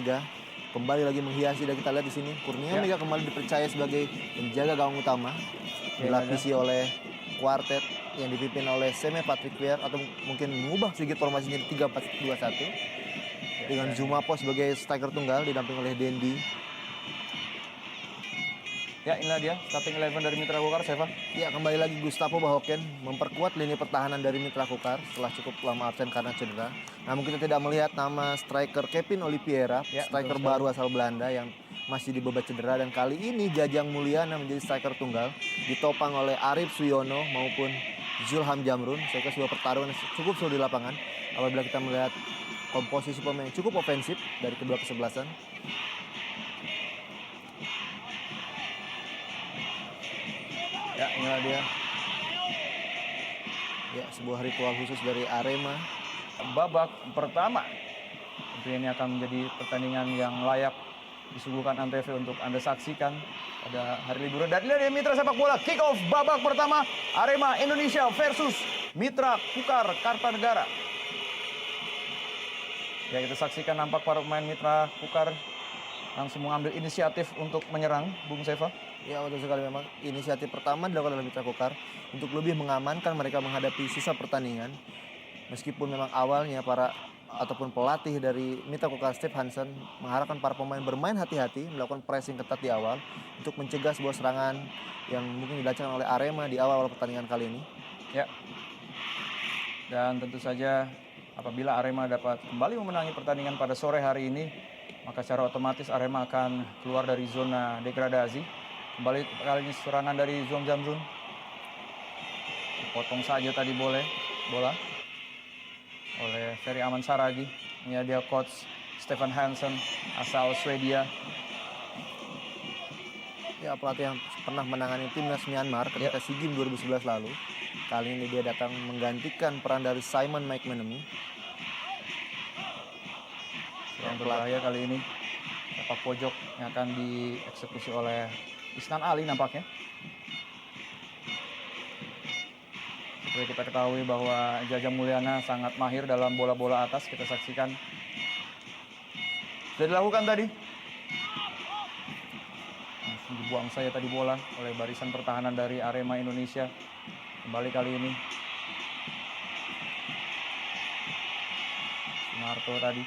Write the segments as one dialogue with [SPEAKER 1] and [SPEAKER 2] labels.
[SPEAKER 1] Mega kembali lagi menghiasi, dan kita lihat di sini Kurnia Mega kembali dipercaya sebagai penjaga gawang utama, dilapisi oleh kuartet yang dipimpin oleh Seme Patrick Weir, atau mungkin mengubah sedikit formasinya di 3-4-2-1 dengan Zumapo sebagai striker tunggal didamping oleh Dendi.
[SPEAKER 2] Ya, inilah dia starting 11 dari Mitra Kukar, Seva.
[SPEAKER 1] Ya, kembali lagi Gustavo Bahoken memperkuat lini pertahanan dari Mitra Kukar setelah cukup lama absen karena cedera. Namun kita tidak melihat nama striker Kevin Oliveira, striker baru asal Belanda yang masih dibebat cedera, dan kali ini Jajang Mulyana menjadi striker tunggal ditopang oleh Arif Suyono maupun Zulham Jamrun. Saya kira sebuah pertarungan cukup seru di lapangan apabila kita melihat komposisi pemain cukup ofensif dari kedua kesebelasan.
[SPEAKER 2] Ya, inilah dia.
[SPEAKER 1] Ya, sebuah ritual khusus dari Arema.
[SPEAKER 2] Babak pertama. Tentu ini akan menjadi pertandingan yang layak disuguhkan Antv untuk Anda saksikan pada hari liburan. Dan ini dia Mitra Sepak Bola kick off babak pertama Arema Indonesia versus Mitra Kukar Kartanegara. Ya, kita saksikan nampak para pemain Mitra Kukar langsung mengambil inisiatif untuk menyerang, Bung Seva.
[SPEAKER 1] Ya, betul sekali, memang inisiatif pertama dilakukan oleh Mitra Kukar untuk lebih mengamankan mereka menghadapi sisa pertandingan. Meskipun memang awalnya ataupun pelatih dari Mitra Kukar, Steve Hansen, mengharapkan para pemain bermain hati-hati, melakukan pressing ketat di awal untuk mencegah sebuah serangan yang mungkin dilancarkan oleh Arema di awal pertandingan kali ini.
[SPEAKER 2] Ya. Dan tentu saja apabila Arema dapat kembali memenangi pertandingan pada sore hari ini, maka secara otomatis Arema akan keluar dari zona degradasi. Kembali kali ini serangan dari Zulham Jamrun. Dipotong saja tadi bola oleh Ferry Aman Saragi. Ini dia coach Stefan Hansen asal Swedia.
[SPEAKER 1] Ya, pelatih yang pernah menangani timnas Myanmar ketika SEA Games 2011 lalu. Kali ini dia datang menggantikan peran dari Simon McManamy.
[SPEAKER 2] Yang berbahaya kali ini sepak pojok yang akan dieksekusi oleh Isnan Ali nampaknya. Seperti kita ketahui bahwa Jajang Mulyana sangat mahir dalam bola-bola atas. Kita saksikan. Sudah dilakukan tadi. Langsung dibuang saja tadi bola oleh barisan pertahanan dari Arema Indonesia. Kembali kali ini. Sunarto tadi.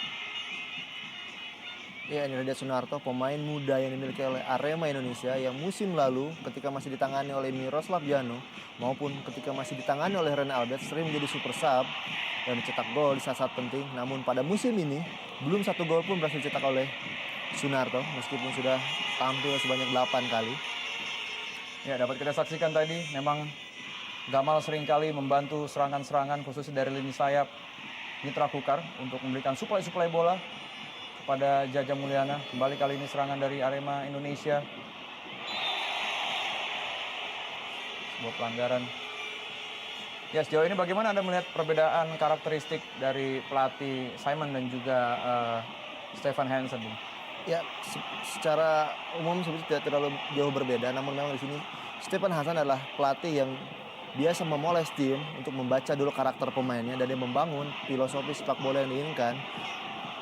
[SPEAKER 1] Ya, ini dia Sunarto, pemain muda yang dimiliki oleh Arema Indonesia yang musim lalu ketika masih ditangani oleh Miroslav Jano maupun ketika masih ditangani oleh Rene Albert sering menjadi super sub dan mencetak gol di saat-saat penting. Namun pada musim ini belum satu gol pun berhasil dicetak oleh Sunarto meskipun sudah tampil sebanyak 8 kali.
[SPEAKER 2] Ya, dapat kita saksikan tadi memang Gamal seringkali membantu serangan-serangan khususnya dari lini sayap Mitra Kukar untuk memberikan suplai-suplai bola pada Jajang Mulyana. Kembali kali ini serangan dari Arema Indonesia. Sebuah pelanggaran. Ya, sejauh ini bagaimana Anda melihat perbedaan karakteristik dari pelatih Simon dan juga Stefan Hansen, Bung?
[SPEAKER 1] Ya, secara umum sebenarnya tidak terlalu jauh berbeda, namun memang di sini Stefan Hansen adalah pelatih yang biasa memoles tim untuk membaca dulu karakter pemainnya dan dia membangun filosofi sepak bola yang diinginkan.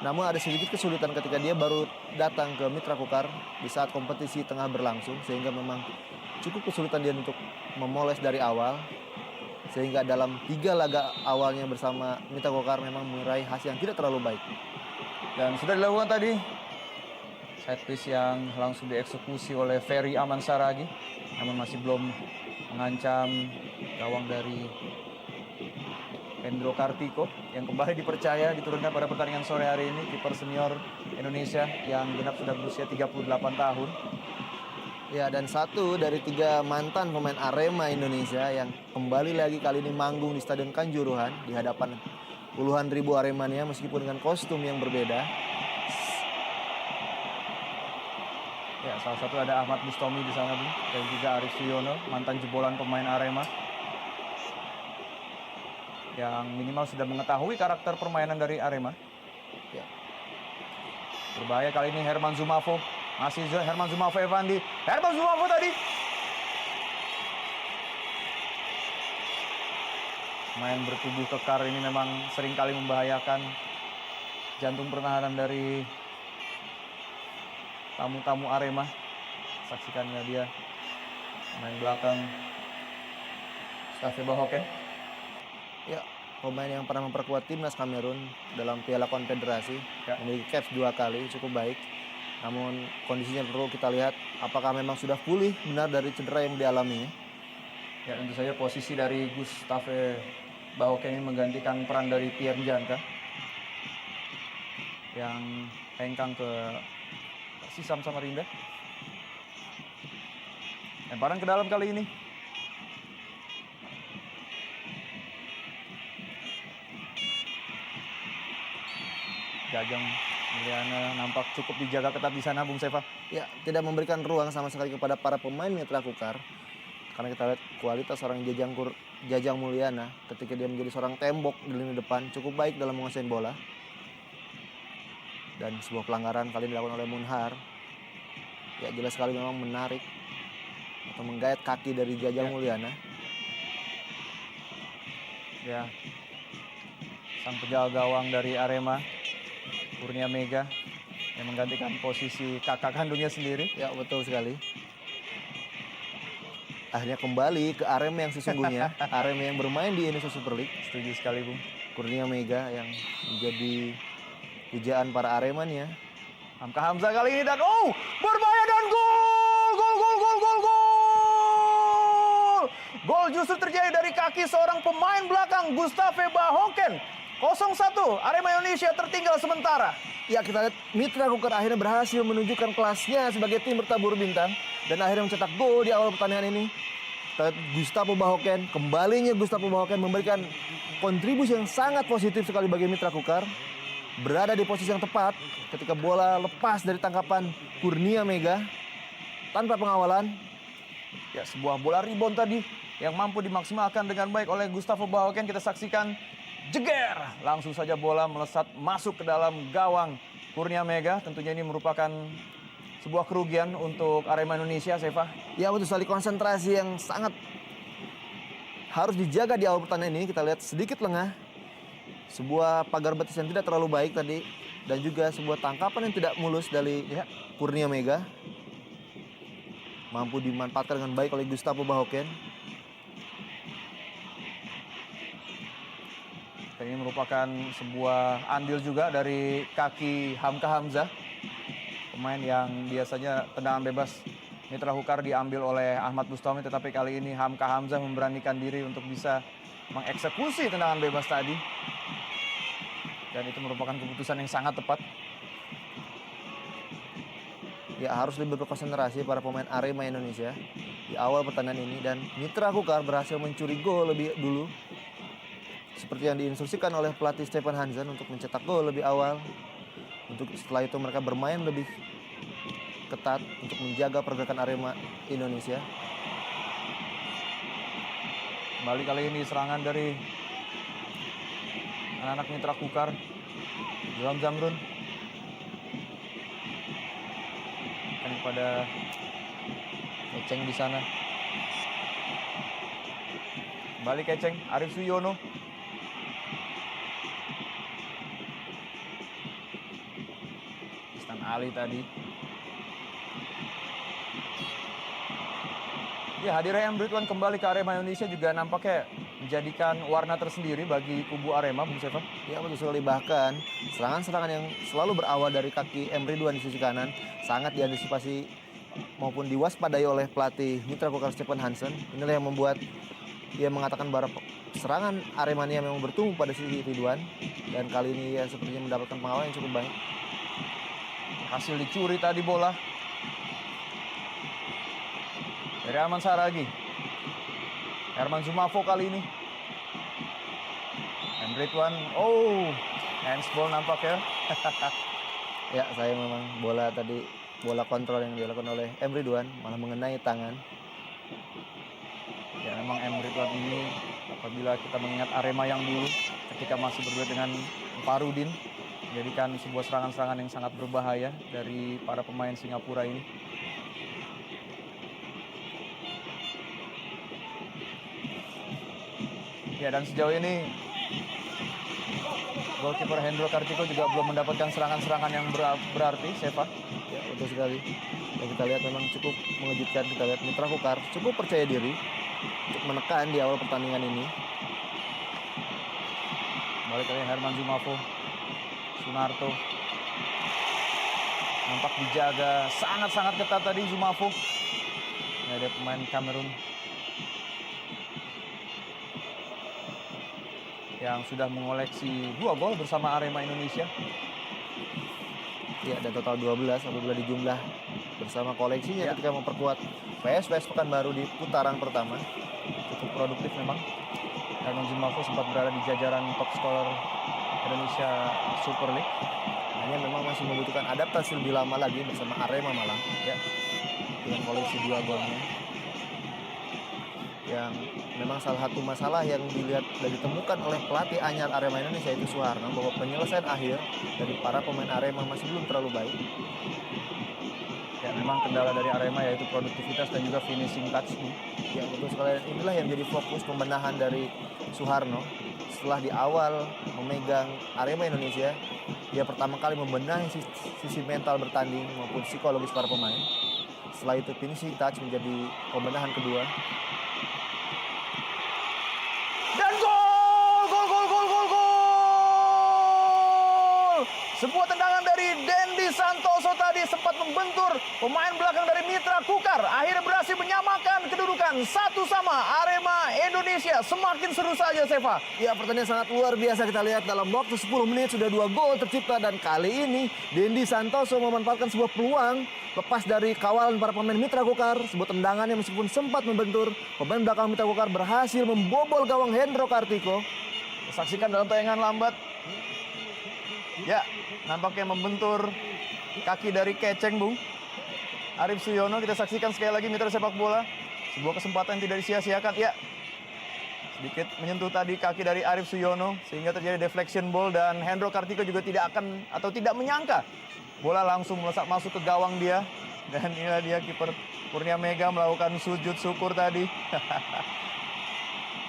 [SPEAKER 1] Namun ada sedikit kesulitan ketika dia baru datang ke Mitra Kukar di saat kompetisi tengah berlangsung, sehingga memang cukup kesulitan dia untuk memoles dari awal, sehingga dalam 3 laga awalnya bersama Mitra Kukar memang meraih hasil yang tidak terlalu baik.
[SPEAKER 2] Dan sudah dilakukan tadi set piece yang langsung dieksekusi oleh Ferry Aman Saragi, namun masih belum mengancam gawang dari Hendro Kartiko yang kembali dipercaya diturunkan pada pertandingan sore hari ini, kiper senior Indonesia yang genap sudah berusia 38 tahun.
[SPEAKER 1] Ya, dan satu dari 3 mantan pemain Arema Indonesia yang kembali lagi kali ini manggung di Stadion Kanjuruhan di hadapan puluhan ribu Aremania meskipun dengan kostum yang berbeda.
[SPEAKER 2] Ya, salah satu ada Ahmad Bustomi di sana, Bung, dan juga Arif Suyono, mantan jebolan pemain Arema, yang minimal sudah mengetahui karakter permainan dari Arema.
[SPEAKER 1] Ya.
[SPEAKER 2] Berbahaya kali ini Herman Zumafo. Masih Herman Zumafo Evandi. Herman Zumafo tadi. Main bertubuh kekar ini memang seringkali membahayakan jantung pertahanan dari tamu-tamu Arema. Saksikannya dia main belakang Mustafa Bahoken.
[SPEAKER 1] Ya, pemain yang pernah memperkuat timnas Kamerun dalam Piala Konfederasi,
[SPEAKER 2] Ya.
[SPEAKER 1] memiliki caps 2 kali, cukup baik. Namun kondisinya perlu kita lihat apakah memang sudah pulih benar dari cedera yang dialaminya.
[SPEAKER 2] Ya, tentu saja posisi dari Gustave Bahoken ini menggantikan peran dari Pierre Njanka yang hengkang ke Persisam Samarinda. Lemparan ke dalam kali ini. Jajang Mulyana nampak cukup dijaga ketat di sana, Bung Seva.
[SPEAKER 1] Ya, tidak memberikan ruang sama sekali kepada para pemain Mitra Kukar. Karena kita lihat kualitas seorang Jajang Mulyana ketika dia menjadi seorang tembok di lini depan cukup baik dalam menguasai bola. Dan sebuah pelanggaran kali ini dilakukan oleh Munhar. Ya, jelas sekali memang menarik atau menggayat kaki dari Jajang Mulyana.
[SPEAKER 2] Ya, sang penjaga gawang dari Arema, Kurnia Mega, yang menggantikan posisi kakak kandungnya sendiri.
[SPEAKER 1] Ya, betul sekali. Akhirnya kembali ke Arema yang sesungguhnya, Arema yang bermain di Indonesia Super League.
[SPEAKER 2] Setuju sekali, Bung.
[SPEAKER 1] Kurnia Mega yang menjadi pujaan para Aremania.
[SPEAKER 2] Hamka Hamzah kali ini dan berbahaya dan gol. Gol justru terjadi dari kaki seorang pemain belakang Gustave Bahoken. 0-1, Arema Indonesia tertinggal sementara.
[SPEAKER 1] Ya, kita lihat Mitra Kukar akhirnya berhasil menunjukkan kelasnya sebagai tim bertabur bintang dan akhirnya mencetak gol di awal pertandingan ini. Kita lihat Gustavo Bahoken, kembalinya Gustavo Bahoken memberikan kontribusi yang sangat positif sekali bagi Mitra Kukar. Berada di posisi yang tepat ketika bola lepas dari tangkapan Kurnia Mega tanpa pengawalan.
[SPEAKER 2] Ya, sebuah bola rebound tadi yang mampu dimaksimalkan dengan baik oleh Gustavo Bahoken. Kita saksikan jeger, langsung saja bola melesat masuk ke dalam gawang Kurnia Mega. Tentunya ini merupakan sebuah kerugian untuk Arema Indonesia, Seva.
[SPEAKER 1] Ya, betul sekali, konsentrasi yang sangat harus dijaga di awal pertandingan ini. Kita lihat sedikit lengah, sebuah pagar betis yang tidak terlalu baik tadi, dan juga sebuah tangkapan yang tidak mulus dari Kurnia Mega. Mampu dimanfaatkan dengan baik oleh Gustavo Bahoken.
[SPEAKER 2] Ini merupakan sebuah andil juga dari kaki Hamka Hamzah, pemain yang biasanya tendangan bebas Mitra Kukar diambil oleh Ahmad Bustami, tetapi kali ini Hamka Hamzah memberanikan diri untuk bisa mengeksekusi tendangan bebas tadi. Dan itu merupakan keputusan yang sangat tepat.
[SPEAKER 1] Ya, harus lebih berkonsentrasi para pemain Arema Indonesia di awal pertandingan ini, dan Mitra Kukar berhasil mencuri gol lebih dulu. Seperti yang diinstruksikan oleh pelatih Stefan Hansen untuk mencetak gol lebih awal. Untuk setelah itu mereka bermain lebih ketat untuk menjaga pergerakan Arema Indonesia.
[SPEAKER 2] Kembali kali ini serangan dari anak-anak Mitra Kukar. Ilham Zamrun. Kan kepada Keceng di sana. Kembali Keceng, Arif Suyono. Ali tadi. Ya, hadirnya M. Ridwan kembali ke Arema Indonesia juga nampaknya menjadikan warna tersendiri bagi kubu Arema, Bung Seva.
[SPEAKER 1] Ya, betul sekali. Bahkan serangan-serangan yang selalu berawal dari kaki M. Ridwan di sisi kanan sangat diantisipasi maupun diwaspadai oleh pelatih Mitra Kukar Stefan Hansen. Inilah yang membuat dia mengatakan bahwa serangan Aremania memang bertumbuh pada sisi Ridwan, dan kali ini ya sepertinya mendapatkan pengawalan yang cukup baik.
[SPEAKER 2] Hasil dicuri tadi bola dari Arman Saragi. Herman Zumafo kali ini. M. Ridwan, handsball nampak ya.
[SPEAKER 1] Ya, saya memang bola kontrol yang dilakukan oleh M. Ridwan malah mengenai tangan.
[SPEAKER 2] Ya, memang M. Ridwan ini apabila kita mengingat Arema yang dulu ketika masih berduet dengan Farudin, menjadikan sebuah serangan-serangan yang sangat berbahaya dari para pemain Singapura ini. Ya, dan sejauh ini Goalkeeper Hendro Kartiko juga belum mendapatkan serangan-serangan yang berarti, Seva.
[SPEAKER 1] Ya, betul sekali. Dan kita lihat memang cukup mengejutkan. Kita lihat Mitra Kukar cukup percaya diri untuk menekan di awal pertandingan ini.
[SPEAKER 2] Balik lagi Herman Zumafo. Sunarto. Nampak dijaga sangat-sangat ketat tadi Zumafo. Ini ada pemain Kamerun yang sudah mengoleksi 2 gol bersama Arema Indonesia.
[SPEAKER 1] Ya, dan total 12 apabila dijumlah bersama koleksinya
[SPEAKER 2] Ya.
[SPEAKER 1] ketika memperkuat PSVS Pekanbaru di putaran pertama.
[SPEAKER 2] Cukup produktif memang. Herman Zumafo sempat berada di jajaran top scorer Indonesia Super League.
[SPEAKER 1] Hanya memang masih membutuhkan adaptasi lebih lama lagi bersama Arema Malang ya, dengan koleksi 2 golnya. Yang memang salah satu masalah yang dilihat dan ditemukan oleh pelatih anyar Arema Indonesia itu Suharno, bahwa penyelesaian akhir dari para pemain Arema masih belum terlalu baik.
[SPEAKER 2] Ya, memang kendala dari Arema yaitu produktivitas dan juga finishing touch.
[SPEAKER 1] Ya, betul sekali. Inilah yang jadi fokus pembenahan dari Suharno. Setelah di awal memegang Arema Indonesia, dia pertama kali membenahi sisi mental bertanding maupun psikologis para pemain. Setelah itu finishing touch menjadi pembenahan kedua.
[SPEAKER 2] Dan gol! Gol, gol, gol, gol, gol! Sebuah tendangan dari Dendi Santoso tadi sempat membentur pemain belakang dari Mitra Kukar. Akhirnya berhasil menyamakan kedudukan 1-1 Arema Indonesia. Semakin seru saja, Seva.
[SPEAKER 1] Ya, pertandingan sangat luar biasa. Kita lihat dalam waktu 10 menit sudah 2 gol tercipta. Dan kali ini Dendi Santoso memanfaatkan sebuah peluang lepas dari kawalan para pemain Mitra Kukar. Sebuah tendangan yang meskipun sempat membentur pemain belakang Mitra Kukar berhasil membobol gawang Hendro Kartiko.
[SPEAKER 2] Saksikan dalam tayangan lambat. Ya, nampaknya membentur kaki dari Keceng, Bung. Arif Suyono, kita saksikan sekali lagi mitra sepak bola. Sebuah kesempatan tidak disia-siakan. Ya, sedikit menyentuh tadi kaki dari Arif Suyono sehingga terjadi deflection ball dan Hendro Kartiko juga tidak akan atau tidak menyangka bola langsung melesat masuk ke gawang dia. Dan inilah dia kiper Kurnia Mega melakukan sujud syukur tadi.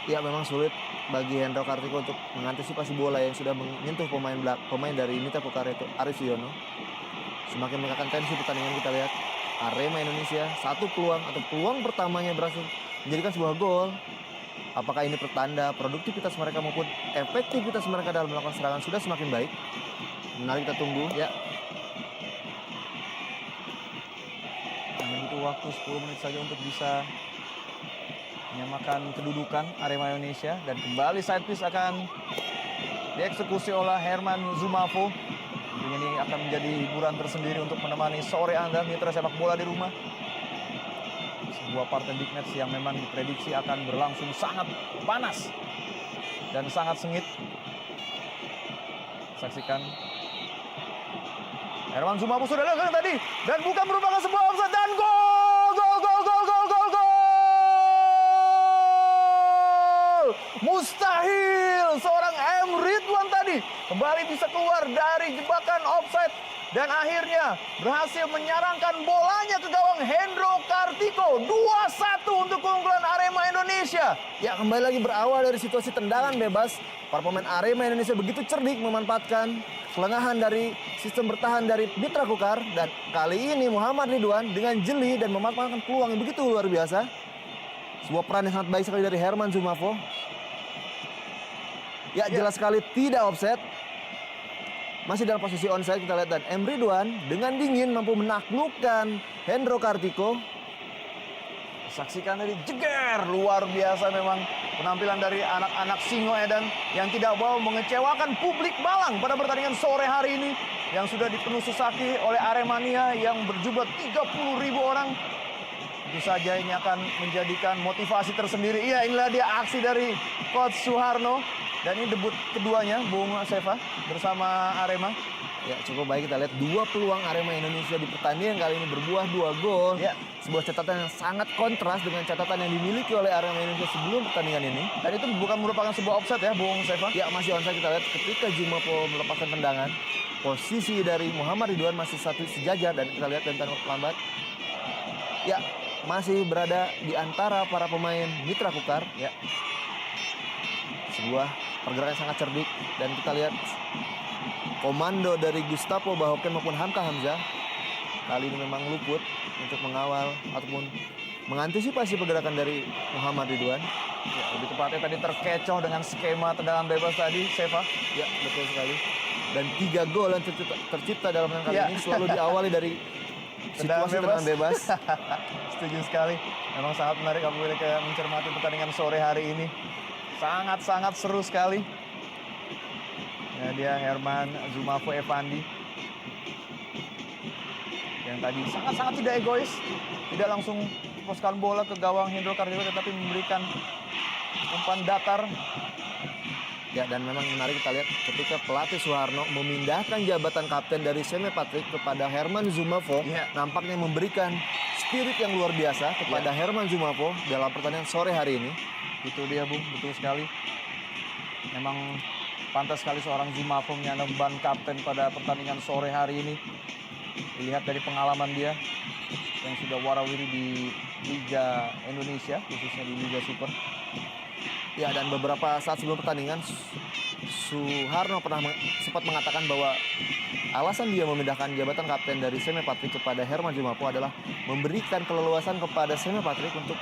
[SPEAKER 1] Ya, memang sulit bagi Hendro Kartiko untuk mengantisipasi bola yang sudah menyentuh pemain dari Mitra Kukar itu Arif Suyono. Semakin meningkatkan tensi pertandingan. Kita lihat Arema Indonesia satu peluang atau peluang pertamanya berhasil menjadikan sebuah gol. Apakah ini pertanda produktivitas mereka maupun efektivitas mereka dalam melakukan serangan sudah semakin baik? Menarik, kita tunggu.
[SPEAKER 2] Ya. Hanya butuh waktu 10 menit saja untuk bisa menyamakan kedudukan Arema Indonesia. Dan kembali side piece akan dieksekusi oleh Herman Zumafo. Tentunya ini akan menjadi hiburan tersendiri untuk menemani sore Anda mitra sepak bola di rumah. Sebuah partai big match yang memang diprediksi akan berlangsung sangat panas dan sangat sengit. Saksikan Herman Zumafo sudah datang tadi dan bukan merupakan sebuah offside dan gol, gol, gol, gol, gol, gol, gol. Mustahil seorang M. Ridwan tadi kembali bisa keluar dari jebakan offside dan akhirnya berhasil menyarangkan bolanya ke gawang Hendro Kartiko. 2-1 untuk keunggulan Arema Indonesia.
[SPEAKER 1] Ya, kembali lagi berawal dari situasi tendangan bebas. Para pemain Arema Indonesia begitu cerdik memanfaatkan kelengahan dari sistem bertahan dari Mitra Kukar. Dan kali ini Muhammad Ridwan dengan jeli dan memanfaatkan peluang yang begitu luar biasa. Sebuah peran yang sangat baik sekali dari Herman Zumafo. Ya, jelas sekali tidak offset. Masih dalam posisi onside kita lihat. Dan M. Ridwan dengan dingin mampu menaklukkan Hendro Kartiko.
[SPEAKER 2] Saksikan tadi jeger, luar biasa memang penampilan dari anak-anak Singo Edan yang tidak mau mengecewakan publik Malang pada pertandingan sore hari ini yang sudah dipenuhi sesaki oleh Aremania yang berjumlah 30.000 orang. Tentu saja ini akan menjadikan motivasi tersendiri. Iya, inilah dia aksi dari Coach Suharno dan ini debut keduanya Bung Seva bersama Arema.
[SPEAKER 1] Ya, cukup baik. Kita lihat 2 peluang Arema Indonesia di pertandingan kali ini berbuah 2 gol.
[SPEAKER 2] Ya.
[SPEAKER 1] Sebuah catatan yang sangat kontras dengan catatan yang dimiliki oleh Arema Indonesia sebelum pertandingan ini.
[SPEAKER 2] Dan itu bukan merupakan sebuah offside ya Bung Seva.
[SPEAKER 1] Ya, masih onside. Kita lihat ketika Zumafo melepaskan tendangan, posisi dari Muhammad Ridwan masih satu sejajar. Dan kita lihat tentang lambat. Ya, masih berada di antara para pemain Mitra Kukar. Ya, sebuah pergerakan sangat cerdik. Dan kita lihat komando dari Gustavo Bahoken maupun Hamka Hamzah kali ini memang luput untuk mengawal ataupun mengantisipasi pergerakan dari Muhammad Ridwan.
[SPEAKER 2] Ya, lebih tepatnya tadi terkecoh dengan skema tendangan bebas tadi, Seva.
[SPEAKER 1] Ya, betul sekali. Dan 3 gol yang tercipta dalam pertandingan kali
[SPEAKER 2] Ya.
[SPEAKER 1] ini selalu diawali dari situasi tendangan bebas.
[SPEAKER 2] Setuju sekali. Memang sangat menarik apabila kita mencermati pertandingan sore hari ini. Sangat-sangat seru sekali. Ya, dia Herman Zumafo Evandi yang tadi sangat-sangat tidak egois, tidak langsung lepaskan bola ke gawang Hendro Kartiko, tetapi memberikan umpan datar.
[SPEAKER 1] Ya, dan memang menarik kita lihat ketika pelatih Suharno memindahkan jabatan kapten dari Seme Patrick kepada Herman Zumafo,
[SPEAKER 2] Ya.
[SPEAKER 1] nampaknya memberikan spirit yang luar biasa kepada Herman Zumafo dalam pertandingan sore hari ini.
[SPEAKER 2] Itu dia, Bung, betul sekali. Memang pantas sekali seorang Zumafo menyandang beban kapten pada pertandingan sore hari ini. Dilihat dari pengalaman dia yang sudah warawiri di Liga Indonesia, khususnya di Liga Super.
[SPEAKER 1] Ya, dan beberapa saat sebelum pertandingan Suharno sempat mengatakan bahwa alasan dia memindahkan jabatan kapten dari Seme Patrick kepada Herman Zumafo adalah memberikan keleluasan kepada Seme Patrick untuk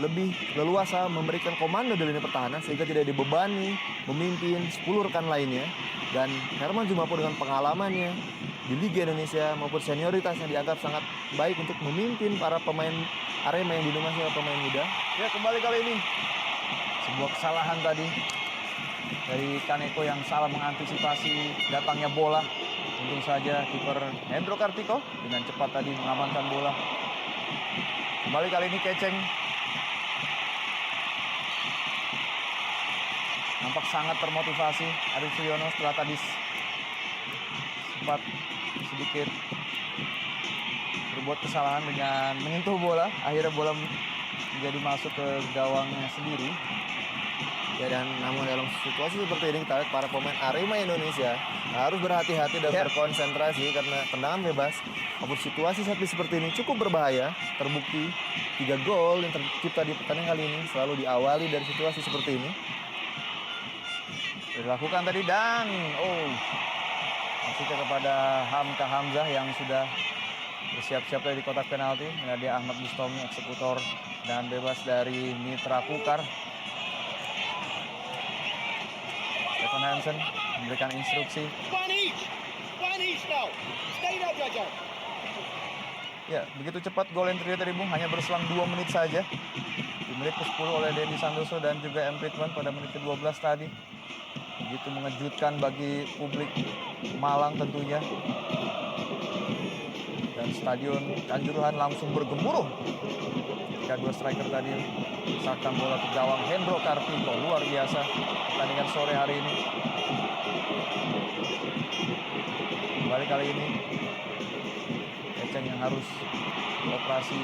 [SPEAKER 1] lebih leluasa memberikan komando di lini pertahanan sehingga tidak dibebani memimpin 10 rekan lainnya. Dan Herman Zumafo dengan pengalamannya di Liga Indonesia maupun senioritasnya dianggap sangat baik untuk memimpin para pemain Arema yang didominasi oleh pemain muda.
[SPEAKER 2] Ya, kembali kali ini sebuah kesalahan tadi dari Kaneko yang salah mengantisipasi datangnya bola. Untung saja kiper Hendro Kartiko dengan cepat tadi mengamankan bola. Kembali kali ini Keceng nampak sangat termotivasi. Arif Suyono setelah tadi sempat sedikit berbuat kesalahan dengan menyentuh bola, akhirnya bola menjadi masuk ke gawangnya sendiri.
[SPEAKER 1] Ya, dan namun dalam situasi seperti ini kita lihat para pemain Arema Indonesia harus berhati-hati dan berkonsentrasi karena tendangan bebas maupun situasi seperti ini cukup berbahaya. Terbukti 3 gol yang tercipta di pertandingan kali ini selalu diawali dari situasi seperti ini.
[SPEAKER 2] Dilakukan tadi dan maksudnya kepada Hamka Hamzah yang sudah bersiap-siap di kotak penalti. Dia Ahmad Bustomi, eksekutor dan bebas dari Mitra Kukar. Stefan Hansen memberikan instruksi. Ya, begitu cepat gol yang terjadi tadi, Bung, hanya berselang 2 menit saja. Di menit ke-10 oleh Denny Santoso dan juga M. Ridwan pada menit ke-12 tadi. Begitu mengejutkan bagi publik Malang tentunya. Dan stadion Kanjuruhan langsung bergemuruh ketika 2 striker tadi sakang bola ke gawang Hendro Kartiko. Luar biasa pertandingan sore hari ini. Kembali kali ini Keceng yang harus operasi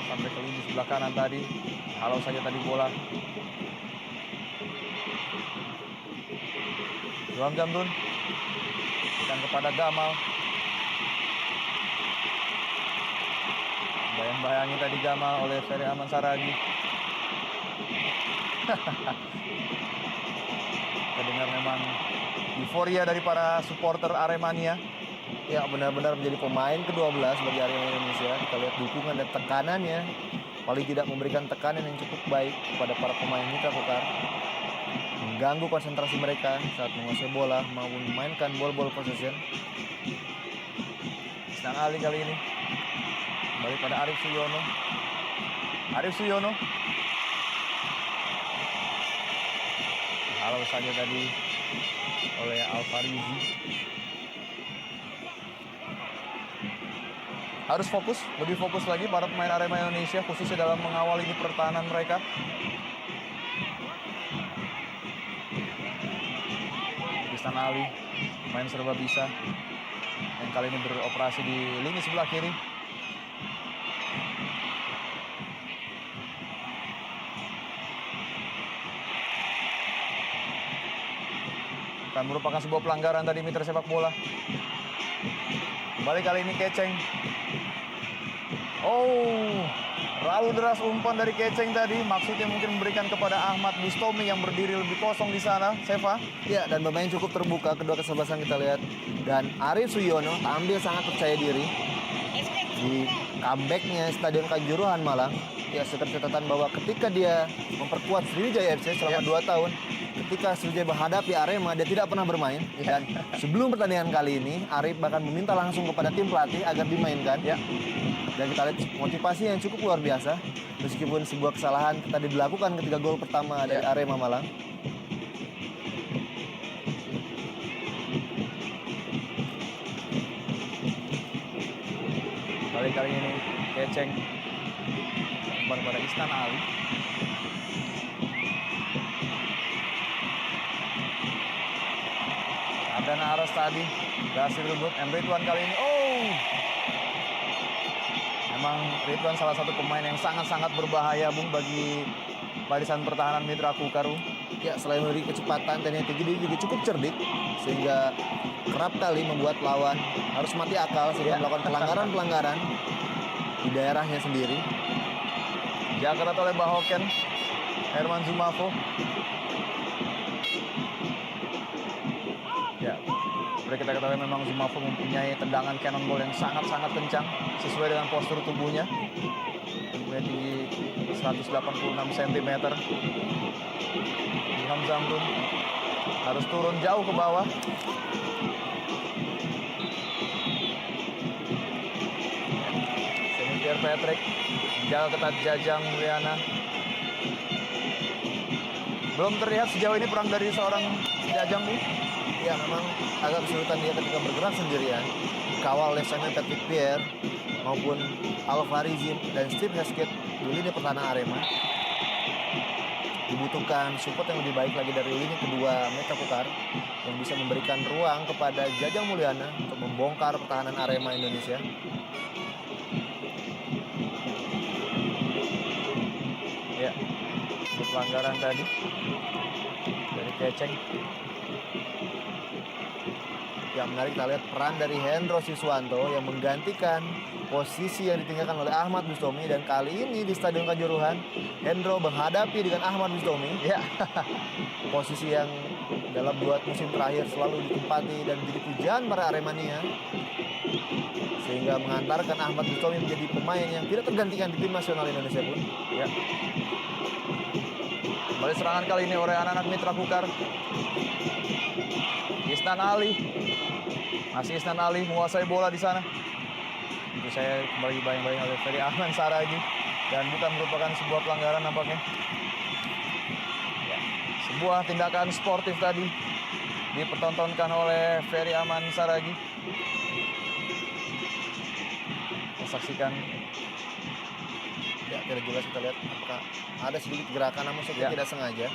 [SPEAKER 2] sampai ke lini sebelah kanan tadi. Halau saja tadi bola. Johan Jamrun berikan kepada Gamal. Bayang-bayangi tadi Gamal oleh Ferry Aman Saragi. Kita dengar memang euforia dari para supporter Aremania.
[SPEAKER 1] Ya, benar-benar menjadi pemain ke-12 bagi Arema Indonesia. Kita lihat dukungan dan tekanannya paling tidak memberikan tekanan yang cukup baik kepada para pemain Mitra Kukar. Mengganggu konsentrasi mereka saat menguasai bola maupun memainkan ball possession.
[SPEAKER 2] Sedang Ali kali ini kembali pada Arif Suyono. Arif Suyono halau saja tadi oleh Alfarizi. Harus fokus, lebih fokus lagi para pemain Arema Indonesia khususnya dalam mengawal ini pertahanan mereka. Tristan Ali main serba bisa yang kali ini beroperasi di lini sebelah kiri. Akan merupakan sebuah pelanggaran tadi mitra sepak bola. Kembali kali ini Keceng. Terlalu deras umpan dari Keceng tadi, maksudnya mungkin memberikan kepada Ahmad Bustomi yang berdiri lebih kosong di sana, Seva.
[SPEAKER 1] Ya, dan bermain cukup terbuka, kedua kesebelasan kita lihat. Dan Arif Suyono tampil sangat percaya diri di comebacknya Stadion Kanjuruhan Malang. Ya, sekedar catatan bahwa ketika dia memperkuat Sriwijaya FC selama 2 tahun, ketika Sriwijaya menghadapi Arema, dia tidak pernah bermain. Dan sebelum pertandingan kali ini, Arif bahkan meminta langsung kepada tim pelatih agar dimainkan.
[SPEAKER 2] Ya.
[SPEAKER 1] Dan kita lihat motivasi yang cukup luar biasa. Meskipun sebuah kesalahan tadi dilakukan ketika gol pertama dari Arema Malang.
[SPEAKER 2] Kali ini Keceng umpan pada Isnan Ali. Ada Naras tadi berhasil rebut. Ridwan kali ini. Memang Ridwan salah satu pemain yang sangat-sangat berbahaya, Bung, bagi barisan pertahanan Mitra Kukar.
[SPEAKER 1] Ya, selain memiliki kecepatan dan yang tinggi, dia juga cukup cerdik sehingga kerap kali membuat lawan harus mati akal sehingga melakukan pelanggaran-pelanggaran di daerahnya sendiri.
[SPEAKER 2] Jakarta oleh Bahoken, Herman Zumafo. Ya, seperti kita ketahui memang Zumafo mempunyai tendangan cannonball yang sangat-sangat kencang sesuai dengan postur tubuhnya. Mempunyai tinggi 186 cm. Ilham Zamrun harus turun jauh ke bawah. Pierre Patrick menjaga ketat Jajang Mulyana. Belum terlihat sejauh ini perang dari seorang Jajang, Bu.
[SPEAKER 1] Ya, memang agak kesulitan dia ketika bergerak sendirian. Kawal oleh Samuel Patrick Pierre maupun Alvarizim dan Steve Hesketh di lini pertahanan Arema. Dibutuhkan support yang lebih baik lagi dari lini kedua Mitra Kukar yang bisa memberikan ruang kepada Jajang Mulyana untuk membongkar pertahanan Arema Indonesia.
[SPEAKER 2] Ya, pelanggaran tadi dari Keceng.
[SPEAKER 1] Yang menarik kita lihat peran dari Hendro Siswanto yang menggantikan posisi yang ditinggalkan oleh Ahmad Bustomi, dan kali ini di Stadion Kanjuruhan Hendro menghadapi dengan Ahmad Bustomi. Ya, posisi yang dalam 2 musim terakhir selalu ditempati dan menjadi pujian para Aremania, sehingga mengantarkan Ahmad Bustomi menjadi pemain yang tidak tergantikan di tim nasional Indonesia pun.
[SPEAKER 2] Ya. Kembali serangan kali ini oleh anak-anak Mitra Kukar. Isnan Ali. Masih Isnan Ali menguasai bola di sana. Itu saya kembali bayang-bayang oleh Ferry Ahman Saragi. Dan bukan merupakan sebuah pelanggaran nampaknya. Ya. Sebuah tindakan sportif tadi dipertontonkan oleh Ferry Ahman Saragi. Kita saksikan.
[SPEAKER 1] Ya, tidak jelas kita lihat apakah ada sedikit gerakan namun saya tidak sengaja.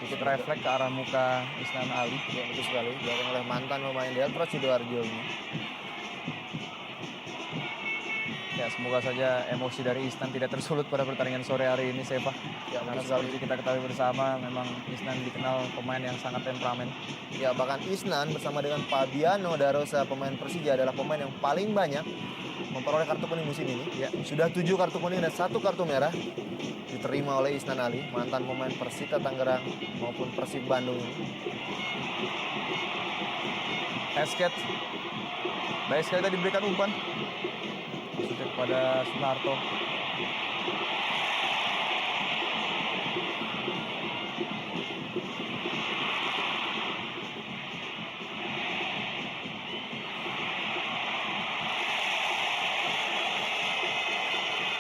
[SPEAKER 2] Sedikit refleks ke arah muka Isnan Ali.
[SPEAKER 1] Ya, betul sekali. Dilakukan oleh mantan pemain Deltros Sidoarjo ini.
[SPEAKER 2] Ya, semoga saja emosi dari Isnan tidak tersulut pada pertandingan sore hari ini, Seva.
[SPEAKER 1] Ya,
[SPEAKER 2] Karena
[SPEAKER 1] betul sekali.
[SPEAKER 2] seperti kita ketahui bersama, memang Isnan dikenal pemain yang sangat temperamen.
[SPEAKER 1] Ya, bahkan Isnan bersama dengan Fabiano Darosa pemain Persija adalah pemain yang paling banyak memperoleh kartu kuning musim ini. Ya, sudah 7 kartu kuning dan 1 kartu merah diterima oleh Isnan Ali, mantan pemain Persita Tangerang maupun Persib Bandung ini.
[SPEAKER 2] Hesketh. Baik sekali tadi diberikan umpan. Maksudnya kepada Sunarto.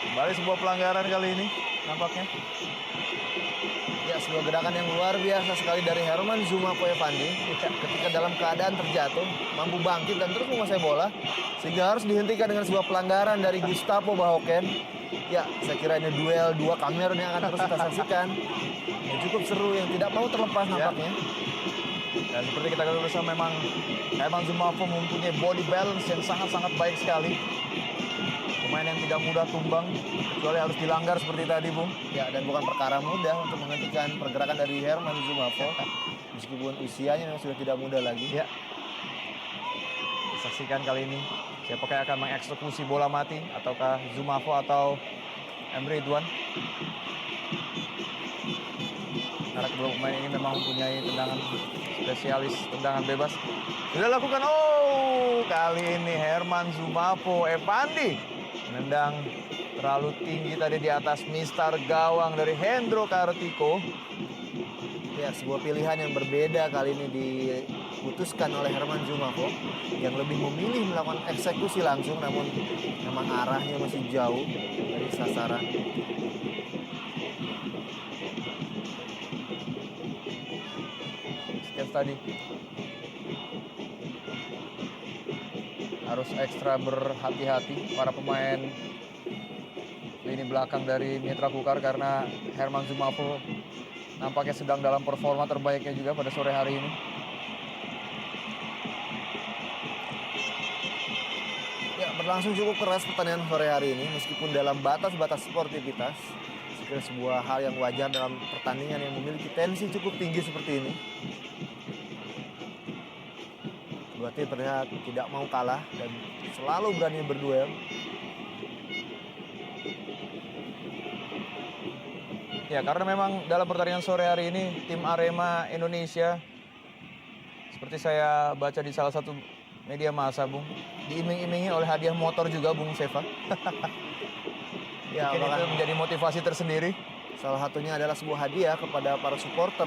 [SPEAKER 2] Kembali sebuah pelanggaran kali ini nampaknya.
[SPEAKER 1] Ya, sebuah gerakan yang luar biasa sekali dari Herman Zumafo Evandi ketika dalam keadaan terjatuh mampu bangkit dan terus menguasai bola sehingga harus dihentikan dengan sebuah pelanggaran dari Gustavo Bahoken. Ya, saya kira ini duel 2 Kamerun yang akan terus kita saksikan. Ya, cukup seru yang tidak mau terlepas nampaknya.
[SPEAKER 2] Dan seperti kita ketahui bersama, memang Herman Zumafo mempunyai body balance yang sangat-sangat baik sekali. Pemain yang tidak mudah tumbang, kecuali harus dilanggar seperti tadi, Bung.
[SPEAKER 1] Ya, dan bukan perkara mudah untuk menghentikan pergerakan dari Herman Zumafo. Meskipun usianya memang sudah tidak muda lagi.
[SPEAKER 2] Ya. Saksikan kali ini Siapakah yang akan mengeksekusi bola mati, ataukah Zumafo atau Emre Ridwan? Karena kedua pemain ini memang mempunyai tendangan spesialis, tendangan bebas. Sudah lakukan, oh kali ini Herman Zumafo Evandi menendang terlalu tinggi tadi di atas mistar gawang dari Hendro Kartiko.
[SPEAKER 1] Ya, sebuah pilihan yang berbeda kali ini diputuskan oleh Herman Zumafo yang lebih memilih melakukan eksekusi langsung, namun memang arahnya masih jauh dari sasaran.
[SPEAKER 2] Sketch tadi harus ekstra berhati-hati para pemain lini belakang dari Mitra Kukar karena Herman Zumafo nampaknya sedang dalam performa terbaiknya juga pada sore hari ini.
[SPEAKER 1] Ya, berlangsung cukup keras pertandingan sore hari ini meskipun dalam batas-batas sportivitas. Sekiranya sebuah hal yang wajar dalam pertandingan yang memiliki tensi cukup tinggi seperti ini. Kedua tim terlihat tidak mau kalah dan selalu berani berduel.
[SPEAKER 2] Ya, karena memang dalam pertandingan sore hari ini tim Arema Indonesia seperti saya baca di salah satu media massa, Bung, diiming-imingi oleh hadiah motor juga, Bung Seva.
[SPEAKER 1] Ya,
[SPEAKER 2] Mungkin itu
[SPEAKER 1] malah
[SPEAKER 2] menjadi motivasi tersendiri.
[SPEAKER 1] salah satunya adalah sebuah hadiah kepada para supporter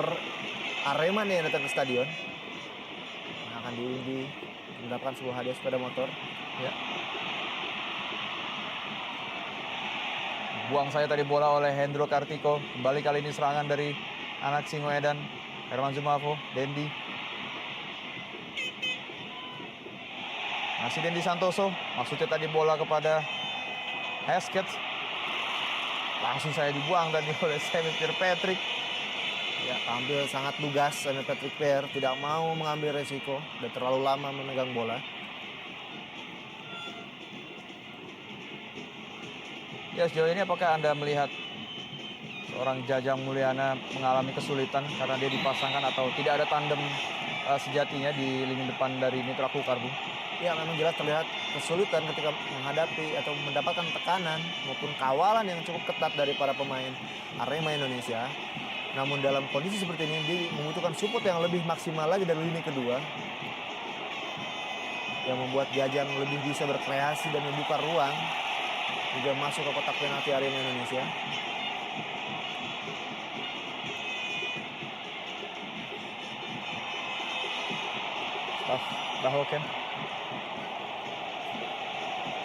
[SPEAKER 1] Arema nih yang datang ke stadion. Yang akan diundi mendapatkan sebuah hadiah sepeda motor.
[SPEAKER 2] Ya. Buang saya tadi bola oleh Hendro Kartiko. Kembali kali ini serangan dari anak Singoedan, Herman Zumafo, Dendi. Masih Dendi Santoso. Maksudnya tadi bola kepada Haskett. Langsung saya dibuang tadi oleh Semi Patrick.
[SPEAKER 1] Ya, tampil sangat lugas Semi Patrick Peer, tidak mau mengambil resiko dan terlalu lama memegang bola.
[SPEAKER 2] Ya, sejauh ini apakah Anda melihat seorang Jajang Mulyana mengalami kesulitan karena dia dipasangkan atau tidak ada tandem sejatinya di lini depan dari Mitra Kukar, Bung?
[SPEAKER 1] Ya, memang jelas terlihat kesulitan ketika menghadapi atau mendapatkan tekanan maupun kawalan yang cukup ketat dari para pemain Arema Indonesia. Namun dalam kondisi seperti ini dia membutuhkan support yang lebih maksimal lagi dari lini kedua yang membuat Jajang lebih bisa berkreasi dan membuka ruang juga masuk ke kotak penalti Arema Indonesia.
[SPEAKER 2] Staf Dahoken.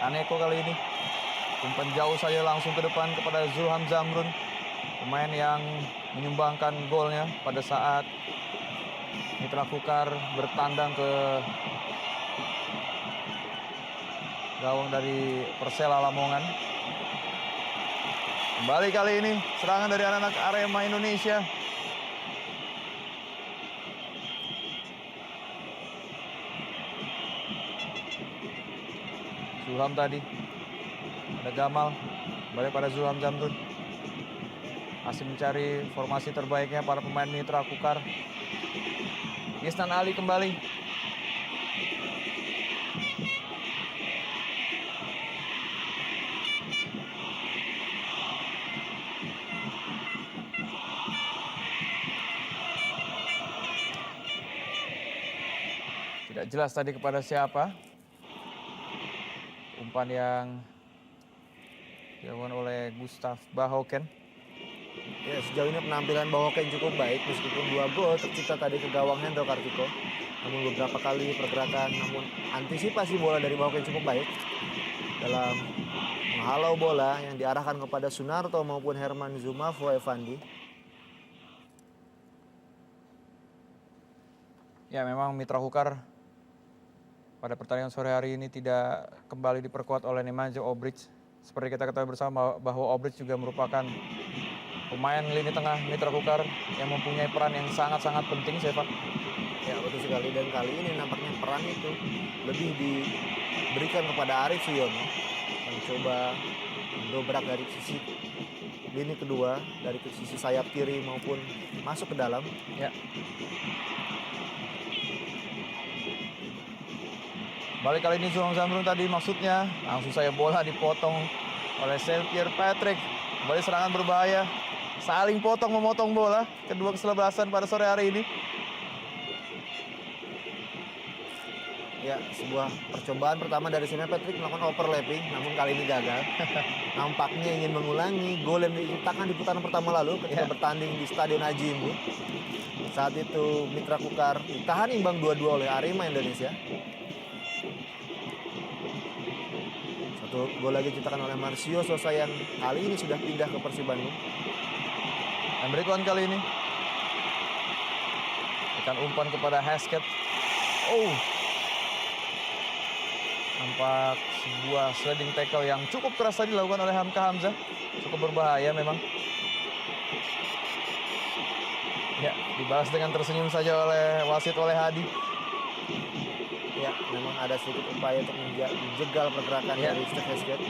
[SPEAKER 2] Kaneko kali ini umpan jauh saja langsung ke depan kepada Zulham Zamrun, pemain yang menyumbangkan golnya pada saat Mitra Kukar bertandang ke gawang dari Persela Lamongan. Kembali kali ini serangan dari anak-anak Arema Indonesia. Zulham tadi. Ada Gamal. Kembali pada Zulham Zamrun. Masih mencari formasi terbaiknya para pemain Mitra Kukar. Isnan Ali kembali. Tidak jelas tadi kepada siapa. Umpan yang dilakukan oleh Gustav Bahoken.
[SPEAKER 1] Ya, sejauh ini penampilan Bahoken cukup baik meskipun 2 gol tercipta tadi ke gawang Hendro Kartiko. Namun beberapa kali pergerakan, namun antisipasi bola dari Bahoken cukup baik dalam menghalau bola yang diarahkan kepada Sunarto maupun Herman Zumafo Evandi.
[SPEAKER 2] Ya, memang Mitra Kukar pada pertandingan sore hari ini tidak kembali diperkuat oleh Nemanja Obric. Seperti kita ketahui bersama bahwa Obric juga merupakan pemain lini tengah Mitra Kukar yang mempunyai peran yang sangat-sangat penting, Seva.
[SPEAKER 1] Ya, betul sekali, dan kali ini nampaknya peran itu lebih diberikan kepada Arif Suyono yang coba mendobrak dari sisi lini kedua, dari sisi sayap kiri maupun masuk ke dalam.
[SPEAKER 2] Ya. Balik kali ini Zulham Zamrun tadi maksudnya. Langsung saya bola dipotong oleh Saint-Pierre Patrick. Kembali serangan berbahaya. Saling potong memotong bola. Kedua kesebelasan pada sore hari ini.
[SPEAKER 1] Ya, sebuah percobaan pertama dari Saint Patrick melakukan overlapping, namun kali ini gagal. Nampaknya ingin mengulangi gol yang diciptakan di putaran pertama lalu ketika bertanding di Stadion Haji Imbu. Saat itu Mitra Kukar ditahan imbang 2-2 oleh Arema Indonesia. Satu gol lagi diciptakan oleh Marcio Sosa yang kali ini sudah pindah ke Persib Bandung.
[SPEAKER 2] Emre Can kali ini akan umpan kepada Haskett. Oh, nampak sebuah sliding tackle yang cukup keras tadi dilakukan oleh Hamka Hamzah. Cukup berbahaya memang. Ya, dibalas dengan tersenyum saja oleh wasit oleh Hadi.
[SPEAKER 1] Ya, memang ada sedikit upaya untuk menjegal pergerakan dari Steve Haskett.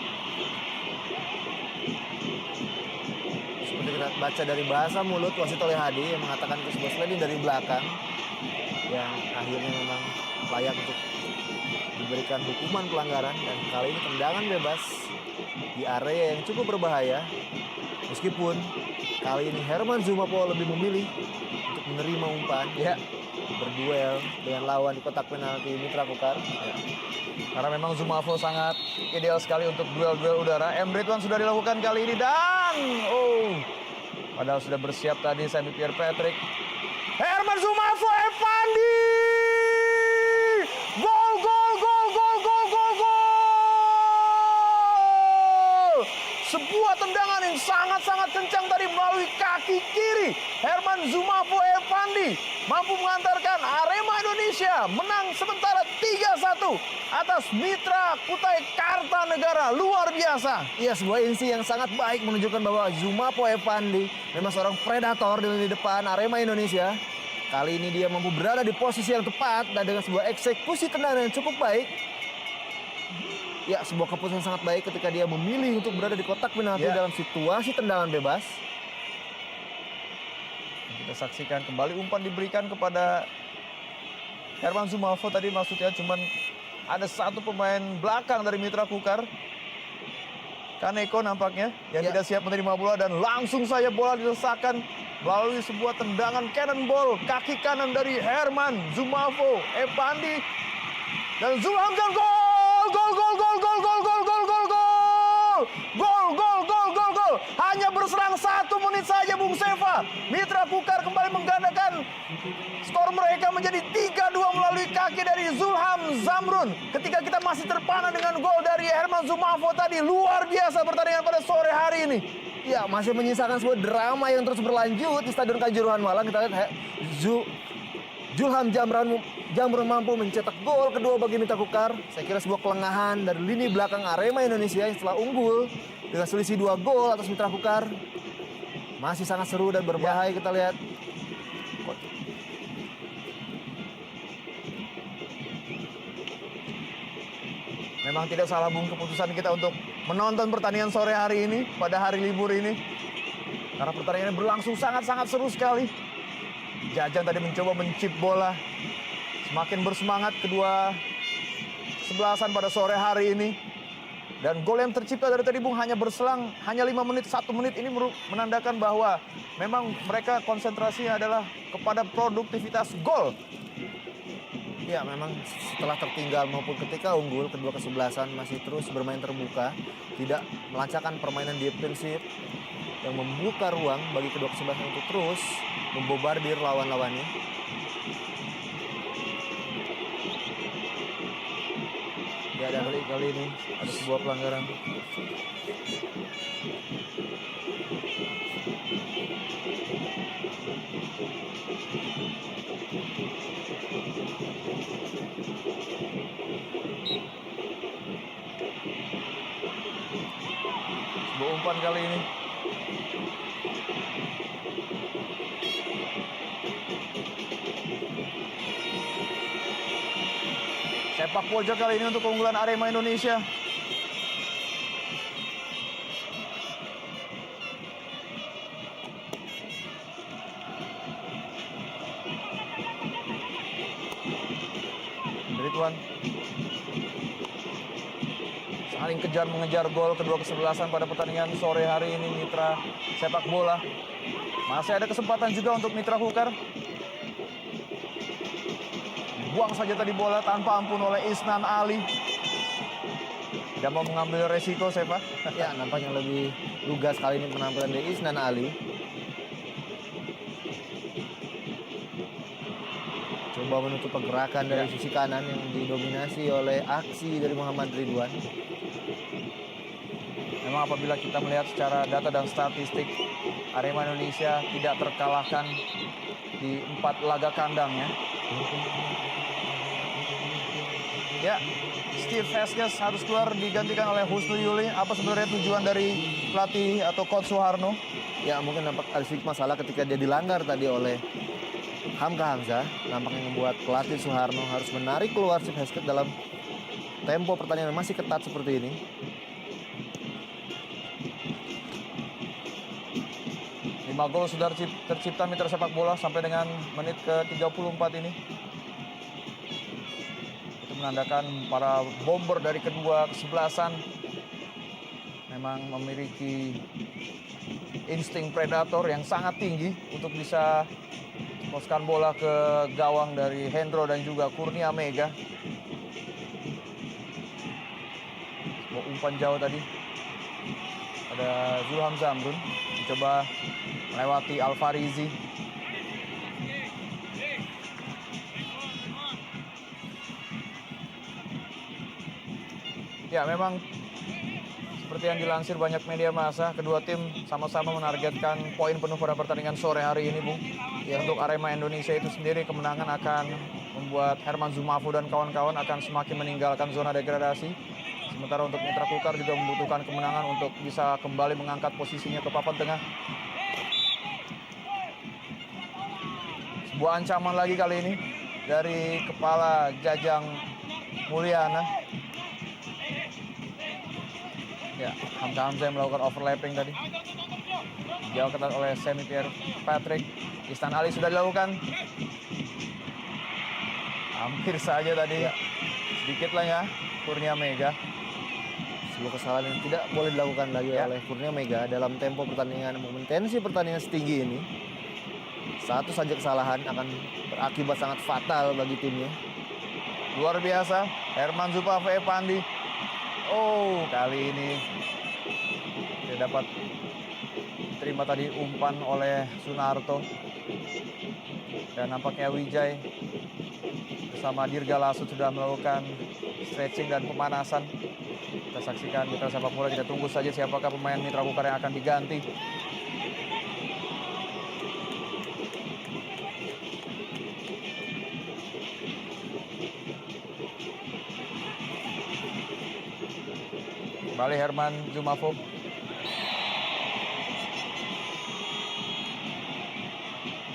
[SPEAKER 1] Seperti kita baca dari bahasa mulut wasit oleh Hadi yang mengatakan itu sebuah sliding dari belakang yang akhirnya memang layak untuk diberikan hukuman pelanggaran, dan kali ini tendangan bebas di area yang cukup berbahaya. Meskipun kali ini Herman Zumapo lebih memilih untuk menerima umpan, berduel dengan lawan di kotak penalti Mitra Kukar.
[SPEAKER 2] Karena memang Zumafo sangat ideal sekali untuk duel-duel udara. Emre Can sudah dilakukan kali ini dan padahal sudah bersiap tadi Saint-Pierre Patrick. Herman Zumafo Evandi! Gol, gol, gol, gol, gol, gol, gol! Sebuah tendangan yang sangat-sangat kencang tadi melalui kaki kiri. Herman Zumafo Evandi mampu mengantarkan Arema Indonesia menang sementara 3-1 atas Mitra Kutai Kartanegara. Luar biasa.
[SPEAKER 1] Iya, sebuah insi yang sangat baik menunjukkan bahwa Zumapo Evandi memang seorang predator di lini depan Arema Indonesia. Kali ini dia mampu berada di posisi yang tepat dan dengan sebuah eksekusi tendangan yang cukup baik. Ya, sebuah keputusan sangat baik ketika dia memilih untuk berada di kotak penalti dalam situasi tendangan bebas.
[SPEAKER 2] Kita saksikan kembali umpan diberikan kepada Herman Zumafo tadi, maksudnya cuman ada satu pemain belakang dari Mitra Kukar. Kaneko nampaknya yang tidak siap menerima bola dan langsung saja bola dilesakan melalui sebuah tendangan cannonball kaki kanan dari Herman Zumafo Evandi dan Zulham Zamrun. Gol, gol, gol, gol, gol, gol, gol, gol, gol, gol, gol, gol, gol, gol. Hanya berserang 1 menit saja Bung Seva. Mitra Kukar kembali menggandakan skor mereka menjadi 3-2 melalui kaki dari Zulham Zamrun. Ketika kita masih terpana dengan gol dari Herman Zumafo tadi. Luar biasa pertandingan pada sore hari ini.
[SPEAKER 1] Ya, masih menyisakan sebuah drama yang terus berlanjut di Stadion Kanjuruhan Malang. Kita lihat Zulham Zamrun mampu mencetak gol kedua bagi Mitra Kukar. Saya kira sebuah kelengahan dari lini belakang Arema Indonesia yang setelah unggul dengan selisih 2 gol atas Mitra Kukar. Masih sangat seru dan berbahaya kita lihat.
[SPEAKER 2] Memang tidak salah Bung keputusan kita untuk menonton pertandingan sore hari ini pada hari libur ini. Karena pertandingan berlangsung sangat-sangat seru sekali. Jajan tadi mencoba mencip bola. Semakin bersemangat kedua sebelasan pada sore hari ini. Dan gol yang tercipta dari tadi Bung hanya berselang hanya 5 menit, 1 menit ini menandakan bahwa memang mereka konsentrasinya adalah kepada produktivitas gol.
[SPEAKER 1] Ya, memang setelah tertinggal maupun ketika unggul, kedua kesebelasan masih terus bermain terbuka, tidak melancarkan permainan defensif yang membuka ruang bagi kedua kesebelasan untuk terus membobardir lawan-lawannya. Ya, dan kali ini ada sebuah pelanggaran.
[SPEAKER 2] Sebuah umpan kali ini. Sepak pojok kali ini untuk keunggulan Arema Indonesia. Ridwan. Saling kejar mengejar gol kedua kesebelasan pada pertandingan sore hari ini Mitra Sepak Bola. Masih ada kesempatan juga untuk Mitra Kukar. Buang saja tadi bola tanpa ampun oleh Isnan Ali. Tidak mau mengambil resiko Sepa.
[SPEAKER 1] Ya, nampaknya lebih lugas kali ini penampilan dari Isnan Ali. Coba menutup pergerakan dari sisi kanan yang didominasi oleh aksi dari Muhammad Ridwan.
[SPEAKER 2] Memang apabila kita melihat secara data dan statistik, Arema Indonesia tidak terkalahkan di 4 laga kandangnya. Ya, Steve Heskes harus keluar digantikan oleh Husnu Yuli. Apa sebenarnya tujuan dari pelatih atau Coach Suharno?
[SPEAKER 1] Ya, mungkin nampak ada sedikit masalah ketika dia dilanggar tadi oleh Hamka Hamzah. Nampaknya membuat pelatih Suharno harus menarik keluar Steve Heskes dalam tempo pertandingan yang masih ketat seperti ini.
[SPEAKER 2] Lima gol sudah tercipta Mitra Sepak Bola sampai dengan menit ke-34 ini. Itu menandakan para bomber dari kedua kesebelasan memang memiliki insting predator yang sangat tinggi untuk bisa melepaskan bola ke gawang dari Hendro dan juga Kurnia Mega. Sebuah umpan jauh tadi. Ada Zulham Zamrun mencoba melewati Alfarizi. Ya, memang seperti yang dilansir banyak media massa, kedua tim sama-sama menargetkan poin penuh pada pertandingan sore hari ini, Bung. Ya, untuk Arema Indonesia itu sendiri, kemenangan akan membuat Herman Zumafu dan kawan-kawan akan semakin meninggalkan zona degradasi. Sementara untuk Mitra Kukar juga membutuhkan kemenangan untuk bisa kembali mengangkat posisinya ke papan tengah. Sebuah ancaman lagi kali ini dari kepala Jajang Mulyana. Ya, Hamka Hamzah yang melakukan overlapping tadi. Jauh ketat oleh Semi Pierre Patrick. Isnan Ali sudah dilakukan. Hampir saja tadi. Ya. Sedikit lah ya, Kurnia Mega.
[SPEAKER 1] Sebuah kesalahan yang tidak boleh dilakukan lagi oleh Kurnia Mega dalam tempo pertandingan, intensi pertandingan setinggi ini. Satu saja kesalahan akan berakibat sangat fatal bagi timnya.
[SPEAKER 2] Luar biasa, Herman Zulfaf Epandi. Oh, kali ini dia dapat terima tadi umpan oleh Sunarto. Dan nampaknya Wijay bersama Dirga Lasut sudah melakukan stretching dan pemanasan. Kita saksikan Mitra Sepak Bola, kita tunggu saja siapakah pemain Mitra Kukar yang akan diganti. Kembali Herman Zumafo.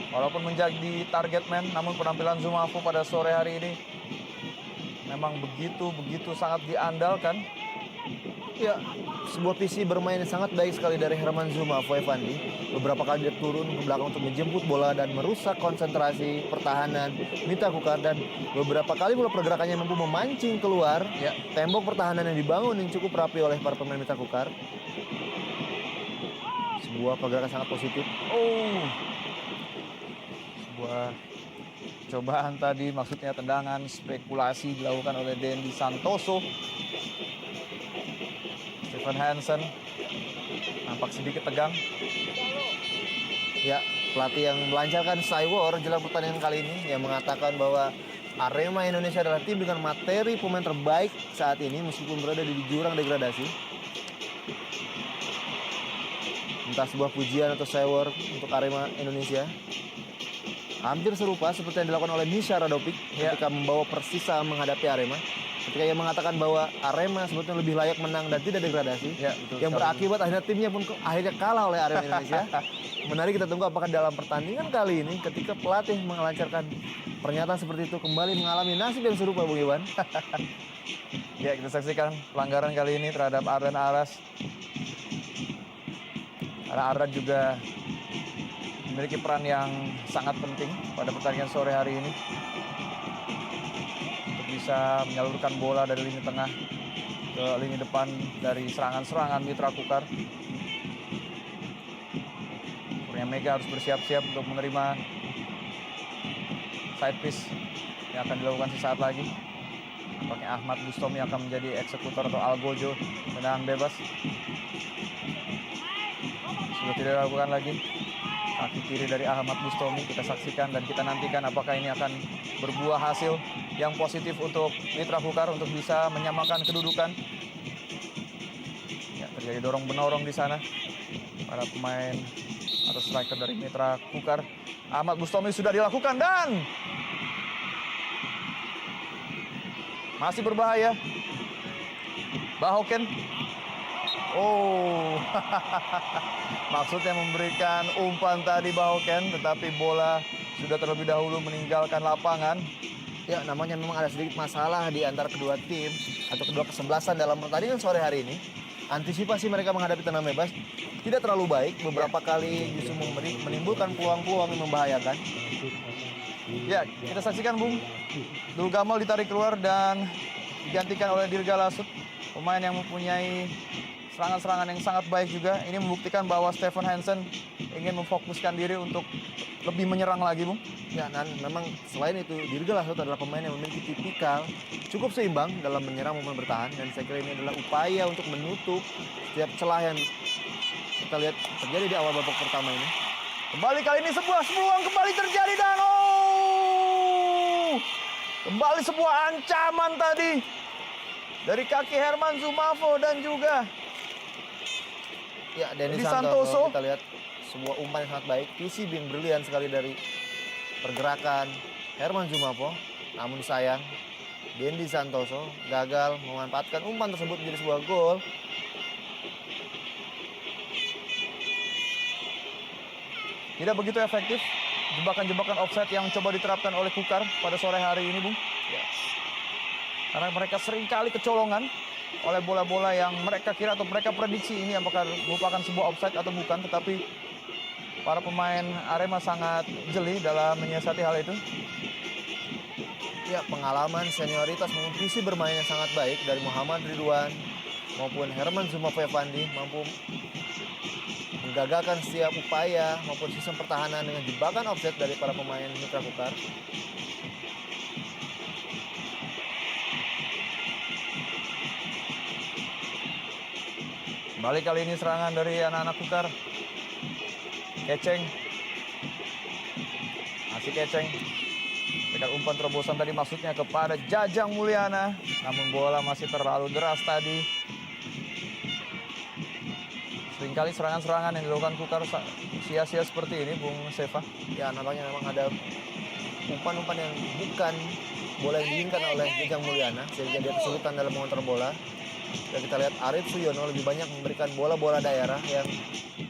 [SPEAKER 2] Walaupun menjadi target man, namun penampilan Zumafo pada sore hari ini memang begitu sangat diandalkan.
[SPEAKER 1] Ya, sebuah visi bermain yang sangat baik sekali dari Herman Zumafo Evandi. Beberapa kali dia turun ke belakang untuk menjemput bola dan merusak konsentrasi pertahanan Mitra Kukar, dan beberapa kali bola pergerakannya mampu memancing keluar tembok pertahanan yang dibangun yang cukup rapi oleh para pemain Mitra Kukar. Sebuah pergerakan sangat positif.
[SPEAKER 2] Oh, sebuah cobaan tadi, maksudnya tendangan spekulasi dilakukan oleh Dendi Santoso. Stephen Hansen nampak sedikit tegang.
[SPEAKER 1] Ya, pelatih yang melancarkan Cywar jelang pertandingan kali ini yang mengatakan bahwa Arema Indonesia adalah tim dengan materi pemain terbaik saat ini meskipun berada di jurang degradasi. Entah sebuah pujian atau Cywar untuk Arema Indonesia. Hampir serupa seperti yang dilakukan oleh Misha Radovic ketika membawa Persisa menghadapi Arema. Ketika ia mengatakan bahwa Arema sebetulnya lebih layak menang dan tidak degradasi.
[SPEAKER 2] Ya, betul,
[SPEAKER 1] yang berakibat akhirnya timnya pun akhirnya kalah oleh Arema Indonesia. Menarik kita tunggu apakah dalam pertandingan kali ini ketika pelatih melancarkan pernyataan seperti itu kembali mengalami nasib yang serupa, Bung Iwan.
[SPEAKER 2] Ya, kita saksikan pelanggaran kali ini terhadap Ardan Aras. Karena Ardan juga memiliki peran yang sangat penting pada pertandingan sore hari ini. Untuk bisa menyalurkan bola dari lini tengah ke lini depan dari serangan-serangan Mitra Kukar. Kurnia Mega harus bersiap-siap untuk menerima side piece yang akan dilakukan sesaat lagi. Nampaknya Ahmad Bustomi akan menjadi eksekutor atau algojo tendangan bebas. Sudah tidak dilakukan lagi. Kaki kiri dari Ahmad Bustomi kita saksikan dan kita nantikan apakah ini akan berbuah hasil yang positif untuk Mitra Kukar untuk bisa menyamakan kedudukan. Ya, terjadi dorong-menorong di sana. Para pemain atau striker dari Mitra Kukar. Ahmad Bustomi sudah dilakukan dan masih berbahaya. Bahoken. Oh, maksudnya memberikan umpan tadi Bahoken, tetapi bola sudah terlebih dahulu meninggalkan lapangan.
[SPEAKER 1] Ya, namanya memang ada sedikit masalah di antara kedua tim atau kedua kesebelasan dalam pertandingan sore hari ini. Antisipasi mereka menghadapi tendangan bebas tidak terlalu baik. Beberapa kali justru menimbulkan peluang-peluang yang membahayakan.
[SPEAKER 2] Ya, kita saksikan Bung. Dul Gamal ditarik keluar dan digantikan oleh Dirga Lasut. Pemain yang mempunyai serangan-serangan yang sangat baik juga. Ini membuktikan bahwa Stefan Hansen ingin memfokuskan diri untuk lebih menyerang lagi, Bung.
[SPEAKER 1] Ya, dan memang selain itu Dirga Lasut adalah pemain yang memiliki tipikal cukup seimbang dalam menyerang maupun bertahan. Dan saya kira ini adalah upaya untuk menutup setiap celah yang kita lihat terjadi di awal babak pertama ini.
[SPEAKER 2] Kembali kali ini sebuah peluang kembali terjadi dan kembali sebuah ancaman tadi dari kaki Herman Zumafo dan juga
[SPEAKER 1] ya, Dendi
[SPEAKER 2] Santoso.
[SPEAKER 1] Kita lihat sebuah umpan yang sangat baik. Visi yang brilian sekali dari pergerakan Herman Zumafo. Namun sayang, Dendi Santoso gagal memanfaatkan umpan tersebut menjadi sebuah gol.
[SPEAKER 2] Tidak begitu efektif jebakan-jebakan offside yang coba diterapkan oleh Kukar pada sore hari ini, Bung. Ya. Karena mereka seringkali kecolongan oleh bola-bola yang mereka kira atau mereka prediksi ini apakah merupakan sebuah offside atau bukan. Tetapi para pemain Arema sangat jeli dalam menyiasati hal itu.
[SPEAKER 1] Ya, pengalaman, senioritas maupun visi bermain yang sangat baik dari Muhammad Ridwan maupun Herman Zumafo Evandi mampu menggagalkan setiap upaya maupun sistem pertahanan dengan jebakan offset dari para pemain Mitra Kukar.
[SPEAKER 2] Kembali kali ini serangan dari anak-anak Kukar. Keceng. Masih Keceng. Dengan umpan terobosan tadi maksudnya kepada Jajang Mulyana. Namun bola masih terlalu deras tadi. Seringkali serangan-serangan yang dilakukan Kukar sia-sia seperti ini, Bung Seva.
[SPEAKER 1] Ya, nampaknya memang ada umpan-umpan yang bukan bola yang diinginkan oleh Jajang Mulyana sehingga dia kesulitan dalam mengontrol bola. Dan kita lihat Arif Suyono lebih banyak memberikan bola-bola daerah yang